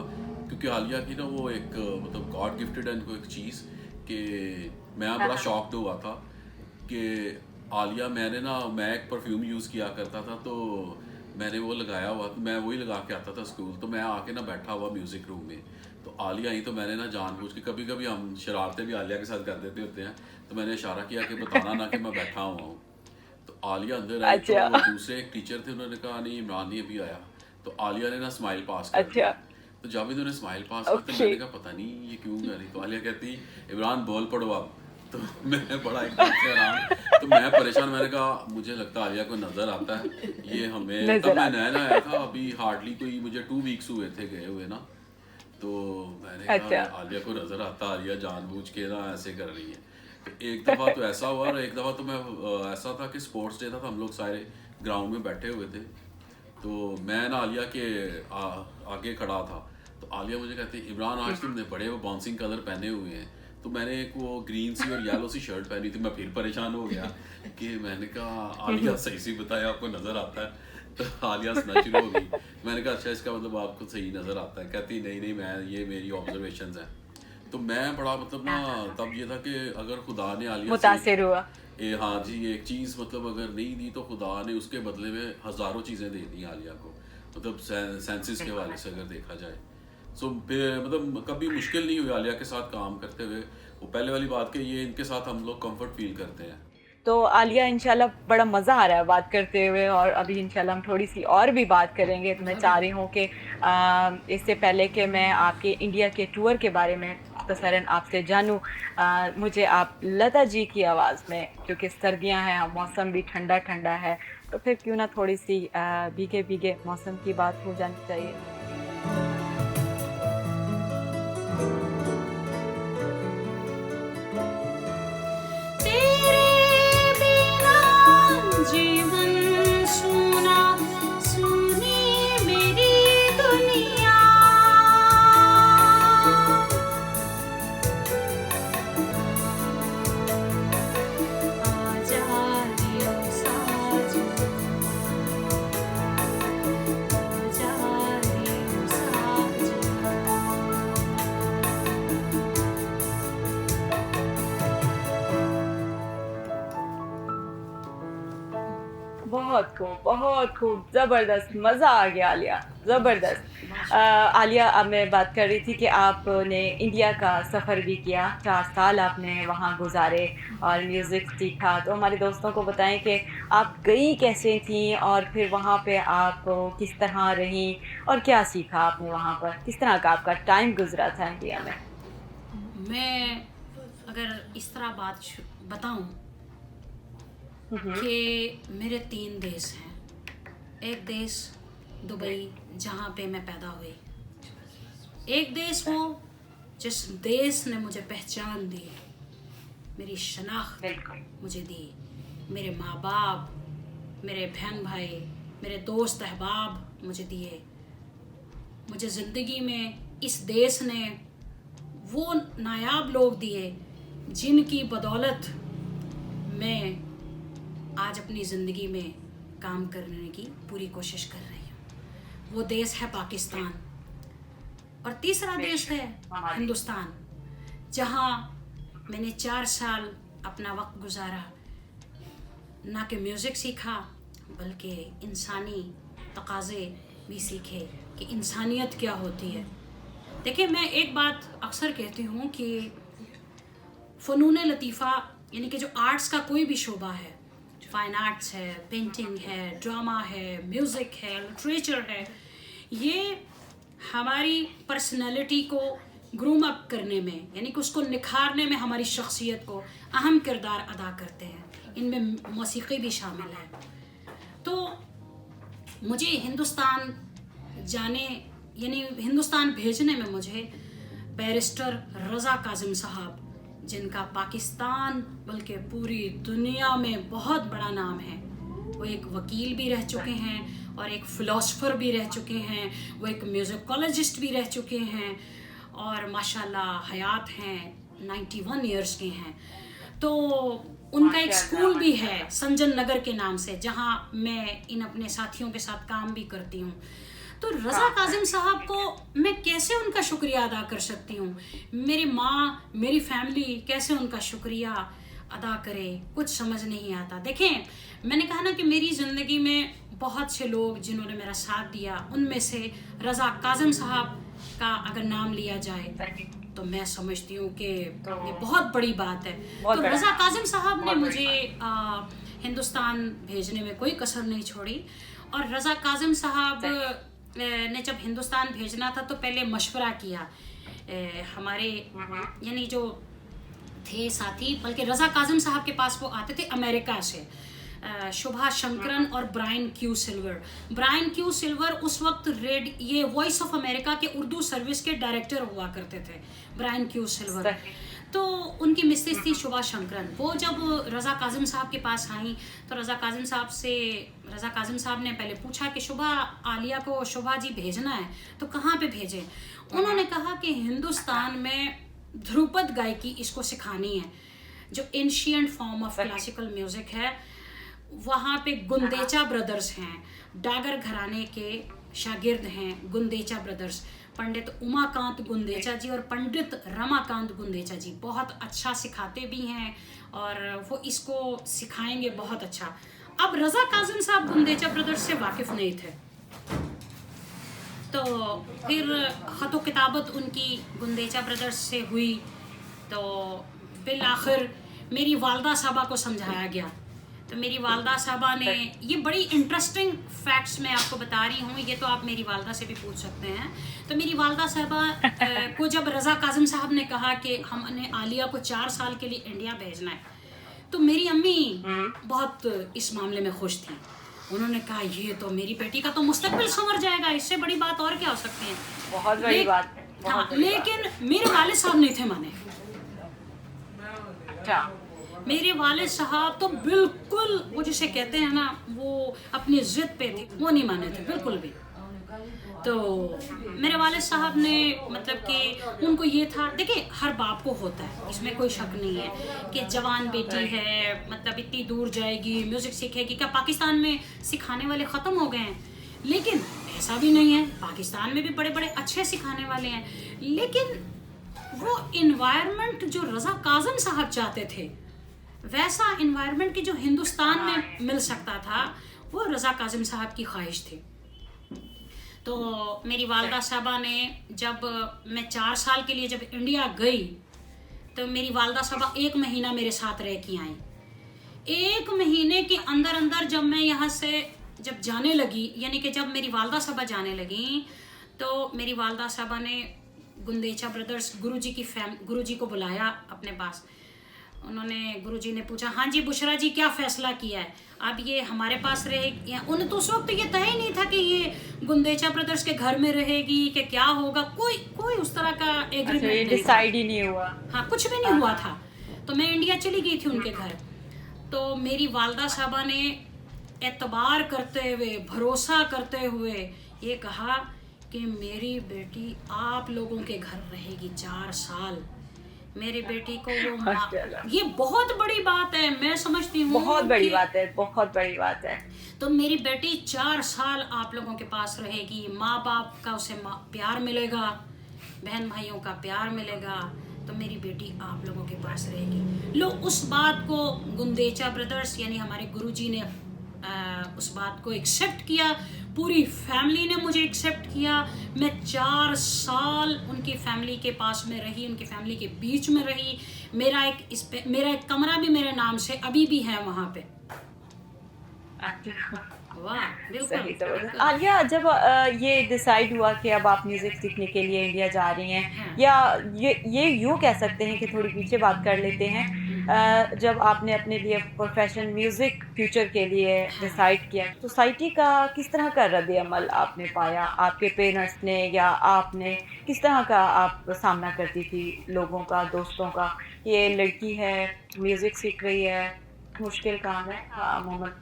क्योंकि आलिया की ना वो एक मतलब गॉड गिफ्टेड है इनको एक चीज़ कि मैं बड़ा शॉक्ड हुआ था कि आलिया, मैं एक परफ्यूम यूज़ किया करता था, तो मैंने वो लगाया हुआ, मैं वही लगा के आता था स्कूल, तो मैं आके ना बैठा हुआ म्यूज़िक रूम में, तो आलिया आई, तो मैंने ना जानबूझ के, कभी कभी हम शरारतें भी आलिया के साथ कर देते होते हैं, तो मैंने इशारा किया कि बताना ना कि मैं बैठा हुआ हूँ। तो आलिया अंदर आई, तो अच्छा। वो दूसरे एक टीचर थे, उन्होंने कहा नहीं इमरान नहीं अभी आया, तो आलिया ने ना स्माइल पास कर अच्छा। दिया। तो जब इन्होंने स्माइल पास की तो ओके। मैंने कहा पता नहीं ये क्यों कर रही, तो आलिया कहती इमरान बोल पड़ो आप, तो मैं बड़ा एकदम से हैरान, तो मैं परेशान, मैंने कहा मुझे लगता आलिया को नज़र आता है ये हमें, तब मैं नया नया आया था, अभी हार्डली कोई मुझे 2 वीक्स हुए थे गए हुए ना, तो मैंने कहा अच्छा। आलिया को नज़र आता, आलिया जानबूझ के ना ऐसे कर रही है। तो एक दफ़ा तो ऐसा हुआ, और एक दफ़ा तो मैं ऐसा था कि स्पोर्ट्स डे था, तो हम लोग सारे ग्राउंड में बैठे हुए थे, तो मैं ना आलिया के आगे खड़ा था, तो आलिया मुझे कहती इमरान आज तुमने बड़े वो बाउंसिंग कलर पहने हुए हैं, तो मैंने एक वो ग्रीन सी और येलो सी शर्ट पहनी थी, मैं फिर परेशान हो गया कि मैंने कहा आलिया सही सी बताया आपको नज़र आता है, तो आलिया हंसना शुरू हो गई। मैंने कहा अच्छा इसका मतलब आपको सही नज़र आता है, कहती नहीं नहीं मैं ये मेरी ऑब्जर्वेशंस हैं। तो मैं बड़ा मतलब ना तब ये था कि अगर खुदा ने आलिया से मुतासिर हुआ। हाँ जी, एक चीज़ मतलब अगर नहीं दी तो खुदा ने उसके बदले में हज़ारों चीज़ें दे दी आलिया को, मतलब सेंसेस के हवाले से अगर देखा जाए। सो मतलब कभी मुश्किल नहीं हुई आलिया के साथ काम करते हुए। वो पहले वाली बात कि ये इनके साथ हम लोग कंफर्ट फील करते हैं। तो आलिया, इंशाल्लाह बड़ा मज़ा आ रहा है बात करते हुए, और अभी इंशाल्लाह हम थोड़ी सी और भी बात करेंगे। तो मैं चाह रही हूँ कि इससे पहले कि मैं आपके इंडिया के टूर के बारे में मुख्तसरन आपसे जानूँ, मुझे आप लता जी की आवाज़ में, क्योंकि सर्दियाँ हैं, मौसम भी ठंडा ठंडा है, तो फिर क्यों ना थोड़ी सी भीगे भीगे मौसम की बात हो जानी चाहिए। तेरे बिना जीवन सुना सुनी मेरी दुनिया, आजा रे साजन, आजा रे साजन। बहुत खूब, ज़बरदस्त, मज़ा आ गया आलिया, ज़बरदस्त। आलिया, अब मैं बात कर रही थी कि आपने इंडिया का सफ़र भी किया, 4 साल आपने वहाँ गुजारे और म्यूज़िक सीखा, तो हमारे दोस्तों को बताएं कि आप गई कैसे थीं और फिर वहाँ पे आप किस तरह रहीं और क्या सीखा आपने वहाँ पर, किस तरह का आपका टाइम गुजरा था इंडिया में? मैं अगर इस तरह बताऊं कि मेरे 3 देश हैं। एक देश दुबई, जहाँ पे मैं पैदा हुई, एक देश वो जिस देश ने मुझे पहचान दी, मेरी शनाख्त मुझे दी, मेरे माँ बाप, मेरे बहन भाई, मेरे दोस्त अहबाब मुझे दिए। मुझे ज़िंदगी में इस देश ने वो नायाब लोग दिए जिनकी बदौलत मैं आज अपनी ज़िंदगी में काम करने की पूरी कोशिश कर रही हूँ। वो देश है पाकिस्तान, और तीसरा देश है हिंदुस्तान, जहाँ मैंने 4 साल अपना वक्त गुजारा, ना कि म्यूज़िक सीखा बल्कि इंसानी तकाज़े भी सीखे कि इंसानियत क्या होती है। देखिए, मैं एक बात अक्सर कहती हूँ कि फ़नून लतीफ़ा यानी कि जो आर्ट्स का कोई भी शोबा है, फाइन आर्ट्स है, पेंटिंग है, ड्रामा है, म्यूज़िक है, लिटरेचर है, ये हमारी पर्सनैलिटी को ग्रूम अप करने में यानी कि उसको निखारने में हमारी शख्सियत को अहम किरदार अदा करते हैं। इनमें मौसीकी भी शामिल है। तो मुझे हिंदुस्तान जाने यानी हिंदुस्तान भेजने में मुझे बैरिस्टर रज़ा काज़िम साहब, जिनका पाकिस्तान बल्कि पूरी दुनिया में बहुत बड़ा नाम है, वो एक वकील भी रह चुके हैं और एक फ़िलासफ़र भी रह चुके हैं, वो एक म्यूज़िकोलॉजिस्ट भी रह चुके हैं और माशाल्लाह हयात हैं, 91 इयर्स के हैं। तो उनका एक स्कूल भी है संजन नगर के नाम से, जहाँ मैं इन अपने साथियों के साथ काम भी करती हूँ। तो रज़ा काज़िम साहब को मैं कैसे उनका शुक्रिया अदा कर सकती हूँ, मेरी माँ, मेरी फैमिली कैसे उनका शुक्रिया अदा करे, कुछ समझ नहीं आता। देखें, मैंने कहा ना कि मेरी ज़िंदगी में बहुत से लोग जिन्होंने मेरा साथ दिया, उनमें से रज़ा काज़िम साहब का अगर नाम लिया जाए तो मैं समझती हूँ कि ये बहुत बड़ी बात है। तो रज़ा काज़िम साहब ने मुझे हिंदुस्तान भेजने में कोई कसर नहीं छोड़ी। और रज़ा काज़िम साहब ने जब हिंदुस्तान भेजना था तो पहले मशवरा किया हमारे यानी जो थे साथी, बल्कि रज़ा काज़िम साहब के पास वो आते थे अमेरिका से, शुभा शंकरन और Brian Q Silver. Brian Q Silver उस वक्त ये वॉइस ऑफ अमेरिका के उर्दू सर्विस के डायरेक्टर हुआ करते थे, ब्रायन क्यू सिल्वर। तो उनकी मिसेस थी शुभा शंकरन। वो जब रज़ा काज़िम साहब के पास आई तो रज़ा काज़िम साहब ने पहले पूछा कि आलिया को शुभा जी भेजना है तो कहाँ पे भेजें। उन्होंने कहा कि हिंदुस्तान में ध्रुपद गायकी इसको सिखानी है, जो ancient form of classical music है। वहाँ पे गुंदेचा ब्रदर्स हैं, डागर घराने के शागिर्द हैं गुंदेचा ब्रदर्स, पंडित उमाकांत गुंदेचा जी और पंडित रमाकांत गुंदेचा जी बहुत अच्छा सिखाते भी हैं और वो इसको सिखाएंगे बहुत अच्छा। अब रज़ा काज़िम साहब गुंदेचा ब्रदर्स से वाकिफ़ नहीं थे, तो फिर ख़त किताबत उनकी गुंदेचा ब्रदर्स से हुई। तो बिल आखिर मेरी वालदा साहबा को समझाया गया। तो मेरी वालदा साहबा ने, ये बड़ी इंटरेस्टिंग फैक्ट्स मैं आपको बता रही हूँ, ये तो आप मेरी वालदा से भी पूछ सकते हैं। तो मेरी वालदा साहबा को जब रज़ा काज़िम साहब ने कहा कि हमने आलिया को 4 साल के लिए इंडिया भेजना है, तो मेरी अम्मी बहुत इस मामले में खुश थी। उन्होंने कहा ये तो मेरी बेटी का तो मुस्तकबिल संवर जाएगा, इससे बड़ी बात और क्या हो सकती है। बहुत बड़ी बात है। हाँ, लेकिन मेरे वालिद साहब नहीं थे माने। मेरे वालिद साहब तो बिल्कुल वो जिसे कहते हैं ना, वो अपनी ज़िद पे थे, वो नहीं माने थे बिल्कुल भी। तो मेरे वालिद साहब ने मतलब कि उनको ये था, देखिए हर बाप को होता है, इसमें कोई शक नहीं है कि जवान बेटी है, मतलब इतनी दूर जाएगी, म्यूज़िक सीखेगी, क्या पाकिस्तान में सिखाने वाले ख़त्म हो गए हैं? लेकिन ऐसा भी नहीं है, पाकिस्तान में भी बड़े बड़े अच्छे सिखाने वाले हैं। लेकिन वो इन्वायरमेंट जो रज़ा काज़िम साहब चाहते थे, वैसा इन्वायरमेंट की जो हिंदुस्तान में मिल सकता था, वो रज़ा काज़िम साहब की ख्वाहिश थी। तो मेरी वालदा साहबा ने, जब मैं 4 साल के लिए जब इंडिया गई, तो मेरी वालदा साहबा 1 महीना मेरे साथ रह के आई। 1 महीने के अंदर अंदर जब मैं यहाँ से जब जाने लगी, यानी कि जब मेरी वालदा साहबा जाने लगी, तो मेरी वालदा साहबा ने गुंदेचा ब्रदर्स गुरुजी को बुलाया अपने पास उन्होंने गुरुजी ने पूछा, हाँ जी बुशरा जी क्या फैसला किया है, अब ये हमारे पास रहेगी? उन्हें तो उस वक्त ये तय ही नहीं था कि ये गुंदेचा ब्रदर्स के घर में रहेगी कि क्या होगा, कोई उस तरह का एग्रीमेंट नहीं था। डिसाइड ही नहीं हुआ। हाँ, कुछ भी नहीं हुआ था। तो मैं इंडिया चली गई थी उनके घर। तो मेरी वालदा साहबा ने एतबार करते हुए, भरोसा करते हुए ये कहा कि मेरी बेटी आप लोगों के घर रहेगी 4 साल। मेरी बेटी को वो ये बहुत बड़ी बात है, मैं समझती हूँ बहुत बड़ी बात है, बहुत बड़ी बात है। तो मेरी बेटी 4 साल आप लोगों के पास रहेगी, माँ बाप का उसे प्यार मिलेगा, बहन भाइयों का प्यार मिलेगा, तो मेरी बेटी आप लोगों के पास रहेगी। लो, उस बात को गुंदेचा ब्रदर्स यानी हमारे गुरुजी ने उस बात को एक्सेप्ट किया, पूरी फैमिली ने मुझे एक्सेप्ट किया। मैं 4 साल उनकी फैमिली के पास में रही, उनकी फैमिली के बीच में रही। मेरा एक कमरा भी मेरे नाम से अभी भी है वहाँ पे। वाह, बिल्कुल। आलिया, जब ये डिसाइड हुआ कि अब आप म्यूजिक सीखने के लिए इंडिया जा रही हैं, हाँ। या ये यूँ कह सकते हैं कि थोड़ी पीछे बात कर लेते हैं, जब आपने अपने लिए प्रोफेशन म्यूजिक फ्यूचर के लिए डिसाइड किया, सोसाइटी का किस तरह का रद्द अमल आपने पाया? आपके पेरेंट्स ने या आपने किस तरह का आप सामना करती थी लोगों का, दोस्तों का? ये लड़की है, म्यूजिक सीख रही है, मुश्किल काम है। हाँ मोहम्मद।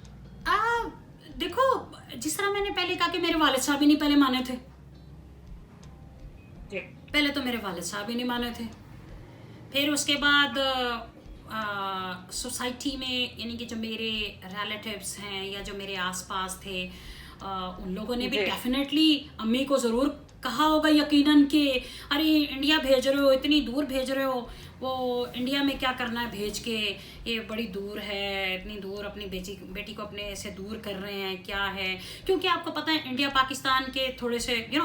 देखो, जिस तरह मैंने पहले कहा कि मेरे वालिद साहब ही नहीं पहले माने थे। पहले तो मेरे वालिद साहब ही नहीं माने थे। फिर उसके बाद सोसाइटी में, यानी कि जो मेरे रिलेटिव्स हैं या जो मेरे आसपास थे, उन लोगों ने भी डेफिनेटली अम्मी को ज़रूर कहा होगा यकीनन कि अरे इंडिया भेज रहे हो, इतनी दूर भेज रहे हो, वो इंडिया में क्या करना है भेज के, ये बड़ी दूर है, इतनी दूर अपनी बेटी को अपने से दूर कर रहे हैं, क्या है? क्योंकि आपको पता है इंडिया पाकिस्तान के थोड़े से ये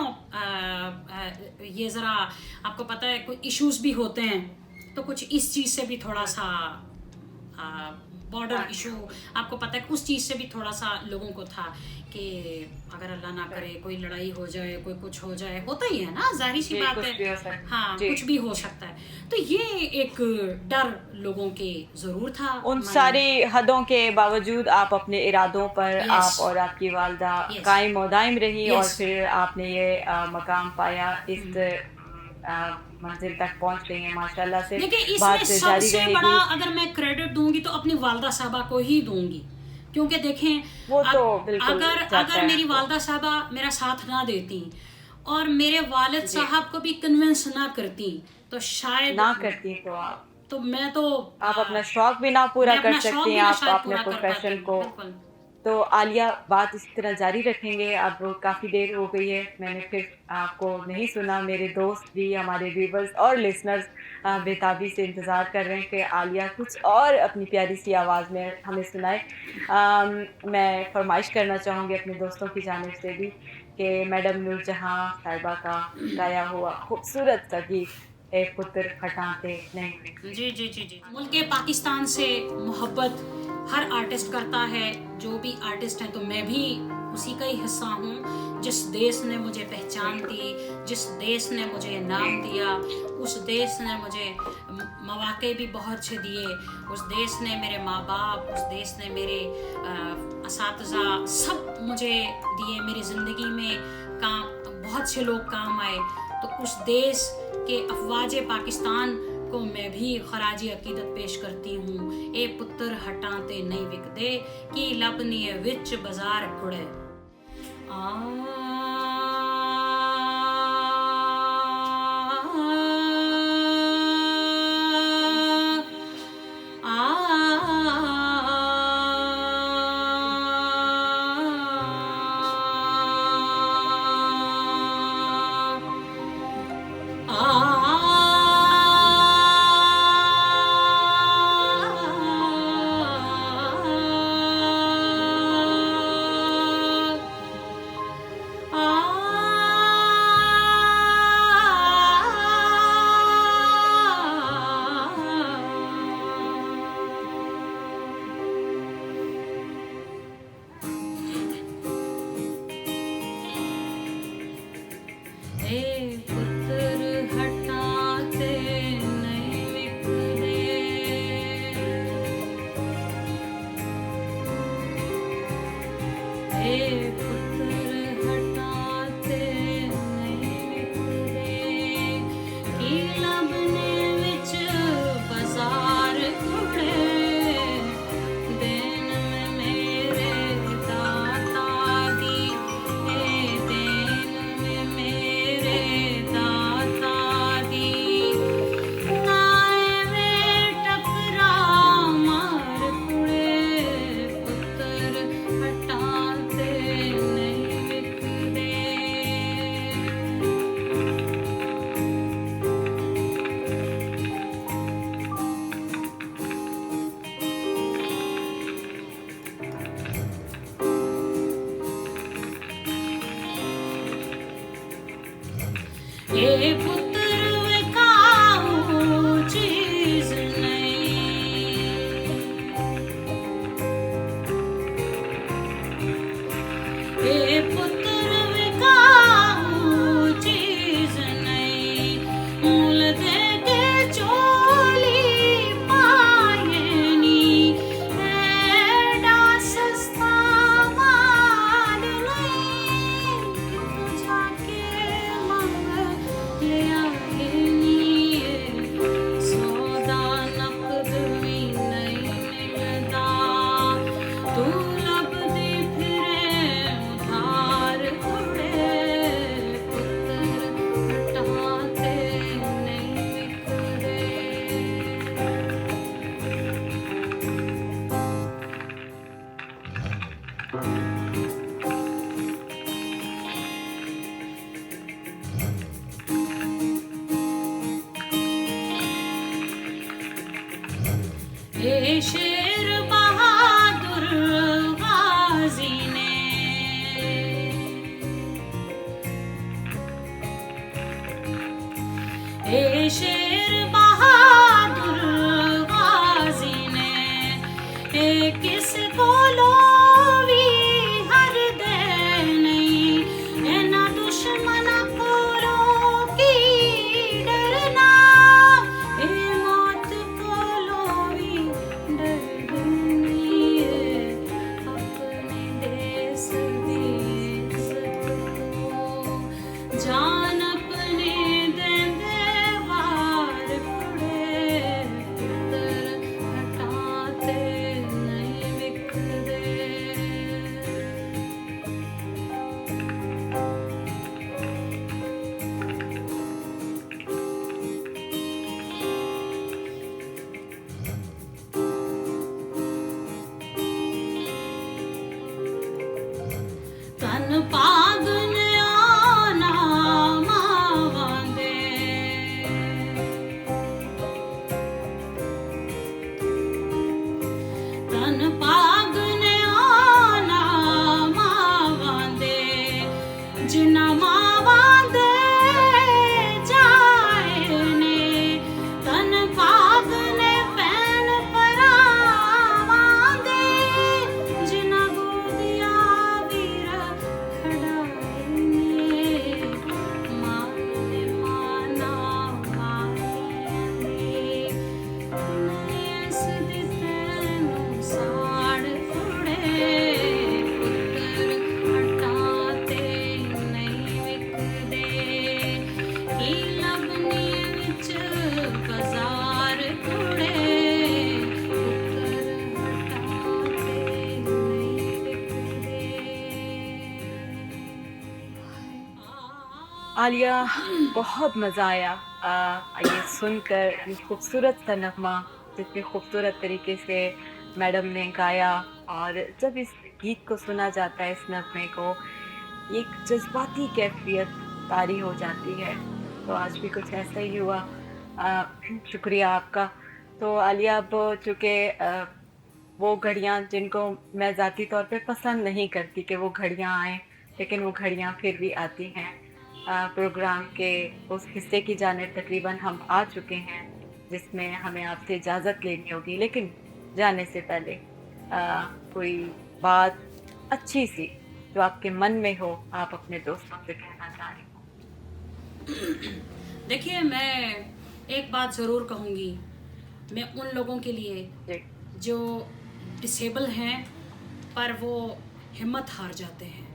ज़रा आपको पता है कोई इश्यूज भी होते हैं, तो कुछ इस चीज़ से भी थोड़ा सा बॉर्डर इशू, आपको पता है उस चीज़ से भी थोड़ा सा लोगों को था कि अगर अल्लाह ना करे कोई लड़ाई हो जाए, कोई कुछ हो जाए, होता ही है ना, जाहिर सी बात है। हाँ, कुछ भी हो सकता है। तो ये एक डर लोगों के ज़रूर था। उन सारी हदों के बावजूद आप अपने इरादों पर, आप और आपकी वालदा कायम और दायम रही, और फिर आपने ये मकाम पाया, इस मंजिल तक पहुंच गई हैं माशाल्लाह से। देखिए, इसमें सबसे बड़ा अगर मैं क्रेडिट दूंगी तो अपनी वालदा साहबा को ही दूंगी, क्योंकि देखें वो तो अगर मेरी वालदा साहबा मेरा साथ ना देती और मेरे वालिद साहब को भी कन्विंस ना करती, तो शायद ना करती तो मैं तो आप अपना शौक भी ना पूरा कर सकती हैं, आप अपने प्रोफेशन को। तो आलिया, बात इसी तरह जारी रखेंगे। अब काफ़ी देर हो गई है, मैंने फिर आपको नहीं सुना। मेरे दोस्त भी, हमारे व्यूवर्स और लिसनर्स बेताबी से इंतज़ार कर रहे हैं कि आलिया कुछ और अपनी प्यारी सी आवाज़ में हमें सुनाए। मैं फरमाइश करना चाहूँगी अपने दोस्तों की जानिब से भी कि मैडम नूरजहां साहिबा का गाया हुआ खूबसूरत सा गीत ए पुत्र हटाते नहीं। जी जी जी जी। मुल्क पाकिस्तान से मोहब्बत हर आर्टिस्ट करता है, जो भी आर्टिस्ट हैं, तो मैं भी उसी का ही हिस्सा हूँ। जिस देश ने मुझे पहचान दी, जिस देश ने मुझे नाम दिया, उस देश ने मुझे मौके भी बहुत से दिए, उस देश ने मेरे माँ बाप, उस देश ने मेरे असातिज़ा सब मुझे दिए, मेरी ज़िंदगी में बहुत से लोग काम आए। तो उस देश के अफवाज पाकिस्तान को मैं भी खराजी अकीदत पेश करती हूँ। ए पुत्र हटाते नहीं विकदे कि लबनी विच बाजार खुड़े। हे शेर बहादुर गाजी ने, हे शेर बहादुर गाजी ने, हे किसको लोवी हर दे नहीं, ए ना दुश्मन कोरों की डरना, ए मौत को लोवी डरनी है, अपने देश दी इज्जत को जान अपने देंदे वार कुड़े, पुत्र हटाते नहीं विकदे। तन पागन आना मावांदे, तन पागन आना मावांदे, जिन्ना मावांदे जाए ने, तन पागन पैन परावांदे, जिन्ना गोदिया वीर खड़ाए ने, मान ने माना माने, नैस दिते नु साड़ कुड़े, पुत्र हटाते नहीं विकदे, की लबनी विच बाजार कुड़े, पुत्र हटाते नहीं विकदे। आलिया, बहुत मज़ा आया ये सुनकर, ये खूबसूरत सा नगमा जितने खूबसूरत तरीके से मैडम ने गाया, और जब इस गीत को सुना जाता है, इस नगमे को, एक जज्बाती कैफियत तारी हो जाती है। तो आज भी कुछ ऐसा ही हुआ। शुक्रिया आपका। तो आलिया, अब चूँकि वो घड़ियाँ जिनको मैं ज़ाती तौर पे पसंद नहीं करती कि वो घड़ियाँ आएँ, लेकिन वो घड़ियाँ फिर भी आती हैं। प्रोग्राम के उस हिस्से की जानिब तकरीबन हम आ चुके हैं जिसमें हमें आपसे इजाज़त लेनी होगी, लेकिन जाने से पहले कोई बात अच्छी सी जो आपके मन में हो, आप अपने दोस्तों से कहना चाह रही हो। देखिए, मैं एक बात ज़रूर कहूँगी, मैं उन लोगों के लिए जी, जो डिसेबल हैं पर वो हिम्मत हार जाते हैं,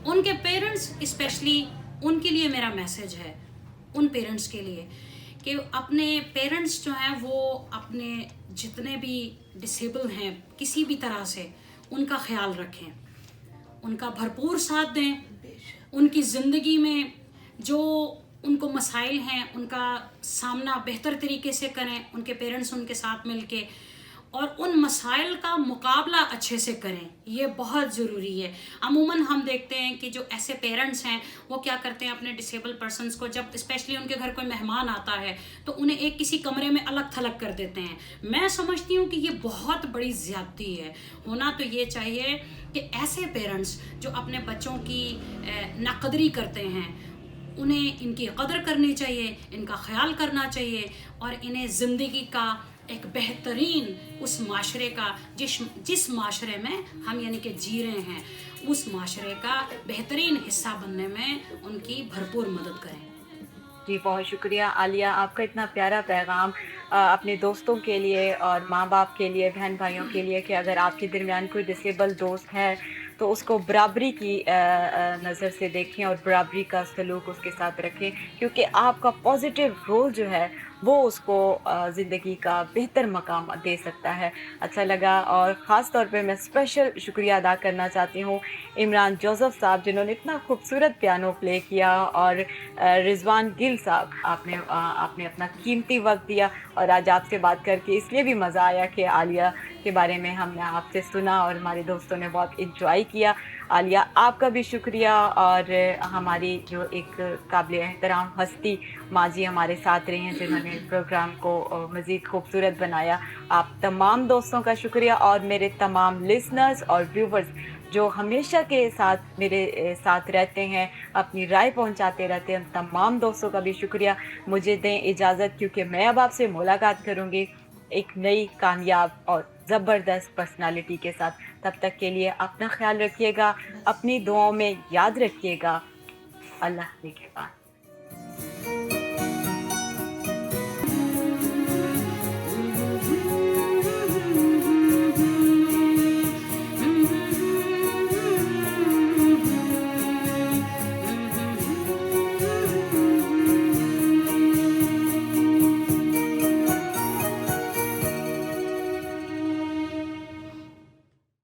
उनके पेरेंट्स स्पेशली, उनके लिए मेरा मैसेज है, उन पेरेंट्स के लिए कि अपने पेरेंट्स जो हैं वो अपने जितने भी डिसेबल हैं किसी भी तरह से, उनका ख्याल रखें, उनका भरपूर साथ दें, उनकी ज़िंदगी में जो उनको मसाइल हैं उनका सामना बेहतर तरीके से करें, उनके पेरेंट्स उनके साथ मिलके, और उन मसाइल का मुकाबला अच्छे से करें, ये बहुत ज़रूरी है। अमूमन हम देखते हैं कि जो ऐसे पेरेंट्स हैं वो क्या करते हैं, अपने डिसेबल पर्सनस को, जब स्पेशली उनके घर कोई मेहमान आता है तो उन्हें एक किसी कमरे में अलग थलग कर देते हैं। मैं समझती हूँ कि ये बहुत बड़ी ज़्यादती है। होना तो ये चाहिए कि ऐसे पेरेंट्स जो अपने बच्चों की नाकदरी करते हैं, उन्हें इनकी कदर करनी चाहिए, इनका ख्याल करना चाहिए, और इन्हें ज़िंदगी का एक बेहतरीन उस माशरे का, जिस माशरे में हम यानी कि जी रहे हैं, उस माशरे का बेहतरीन हिस्सा बनने में उनकी भरपूर मदद करें। जी, बहुत शुक्रिया आलिया, आपका इतना प्यारा पैगाम अपने दोस्तों के लिए और माँ बाप के लिए, बहन भाइयों के लिए, कि अगर आपके दरमियान कोई डिसेबल दोस्त है तो उसको बराबरी की नज़र से देखें और बराबरी का सलूक उसके साथ रखें, क्योंकि आपका पॉजिटिव रोल जो है वो उसको ज़िंदगी का बेहतर मकाम दे सकता है। अच्छा लगा, और ख़ास तौर पे मैं स्पेशल शुक्रिया अदा करना चाहती हूँ इमरान जोसेफ साहब, जिन्होंने इतना खूबसूरत पियानो प्ले किया, और रिजवान गिल साहब, आपने अपना कीमती वक्त दिया। और आज आपसे बात करके इसलिए भी मज़ा आया कि आलिया के बारे में हमने आपसे सुना और हमारे दोस्तों ने बहुत इंजॉय किया। आलिया, आपका भी शुक्रिया। और हमारी जो एक काबिल एहतराम हस्ती माँ जी हमारे साथ रही हैं, जिन्होंने प्रोग्राम को मज़ीद खूबसूरत बनाया। आप तमाम दोस्तों का शुक्रिया और मेरे तमाम लिसनर्स और व्यूवर्स जो हमेशा के साथ मेरे साथ रहते हैं, अपनी राय पहुंचाते रहते हैं, उन तमाम दोस्तों का भी शुक्रिया। मुझे दें इजाज़त, क्योंकि मैं अब आपसे मुलाकात करूंगी एक नई कामयाब और ज़बरदस्त पर्सनालिटी के साथ। तब तक के लिए अपना ख्याल रखिएगा, अपनी दुआओं में याद रखिएगा। अल्लाह के बाद।